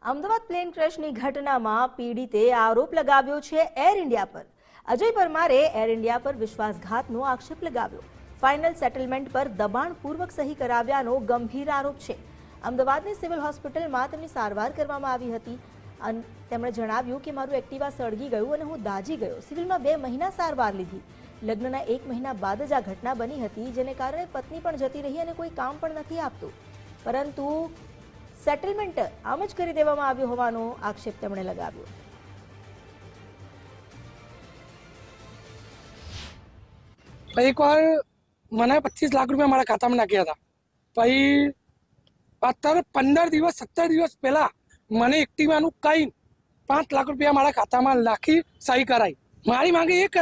Ahmedabad plane ક્રેશની ઘટનામાં પીડિતે આરોપ લગાવ્યો છે એર ઇન્ડિયા પર। અજય પરમારે એર ઇન્ડિયા પર વિશ્વાસઘાતનો આક્ષેપ લગાવ્યો। ફાઇનલ સેટલમેન્ટ પર દબાણપૂર્વક સહી કરાવ્યાનો ગંભીર આરોપ છે। અમદાવાદની સિવિલ હોસ્પિટલમાં તેમની સારવાર કરવામાં આવી હતી। તેમણે જણાવ્યું કે મારું એક્ટિવા સળગી ગયું અને હું દાઝી ગયો। સિવિલમાં 2 મહિના સારવાર લીધી। લગ્નના 1 મહિના બાદ જ આ ઘટના બની હતી, જેને કારણે પત્ની પણ જતી રહી અને કોઈ કામ પણ નથી આપતું, પરંતુ સેટલમેન્ટ આમ જ કરી દેવામાં આવ્યો હોવાનો આક્ષેપ તેમણે લગાવ્યો। એકવાર મને 25 લાખ રૂપિયા મારા ખાતામાં નાખ્યા હતા। પછી અત્યારે 15 દિવસ 17 દિવસ પહેલા મને એક્ટિવાનું કઈ 5 લાખ રૂપિયા મારા ખાતામાં નાખી સહી કરાઈ। મારી માંગે એક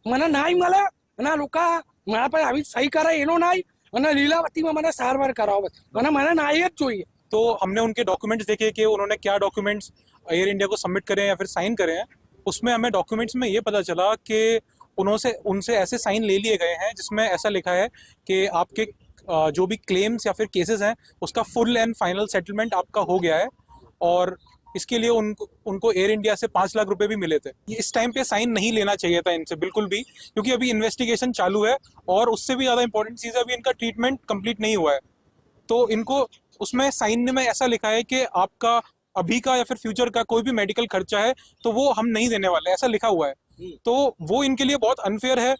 મને નાઈ મળે અને લોકો મારા પાસે આવી સહી કરાય એનો નાઈ અને લીલાવતીમાં મને સારવાર કરાવો અને મને નાઈ જ જોઈએ। तो हमने उनके डॉक्यूमेंट्स देखे कि उन्होंने क्या डॉक्यूमेंट्स एयर इंडिया को सबमिट करे या फिर साइन करे हैं। उसमें हमें डॉक्यूमेंट्स में ये पता चला कि उनसे ऐसे साइन ले लिए गए हैं जिसमें ऐसा लिखा है कि आपके जो भी क्लेम्स या फिर केसेस हैं उसका फुल एंड फाइनल सेटलमेंट आपका हो गया है और इसके लिए उनको एयर इंडिया से 5 लाख रुपए भी मिले थे। इस टाइम पे साइन नहीं लेना चाहिए था इनसे बिल्कुल भी, क्योंकि अभी इन्वेस्टिगेशन चालू है और उससे भी ज़्यादा इंपॉर्टेंट चीज़ है अभी इनका ट्रीटमेंट कंप्लीट नहीं हुआ है। तो इनको उसमें साइन में ऐसा लिखा है कि आपका अभी का या फिर फ्यूचर का कोई भी मेडिकल खर्चा है तो वो हम नहीं देने वाले, ऐसा लिखा हुआ है। तो वो इनके लिए बहुत अनफेयर है।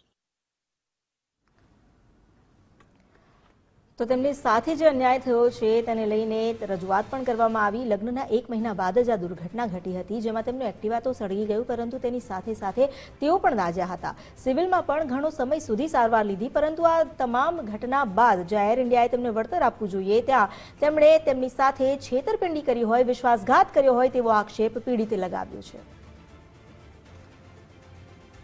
તો તેમની સાથે જે અન્યાય થયો છે તેને લઈને રજૂઆત પણ કરવામાં આવી। લગ્નના 1 મહિના બાદ જ આ દુર્ઘટના ઘટી હતી, જેમાં તેમનું એક્ટિવા તો સળગી ગયું, પરંતુ તેની સાથે સાથે તેઓ પણ દાઝ્યા હતા। સિવિલમાં પણ ઘણો સમય સુધી સારવાર લીધી, પરંતુ આ તમામ ઘટના બાદ જ્યાં એર ઇન્ડિયાએ તેમને વળતર આપવું જોઈએ ત્યાં તેમણે તેમની સાથે છેતરપિંડી કરી હોય, વિશ્વાસઘાત કર્યો હોય તેવો આક્ષેપ પીડિતે લગાવ્યો છે।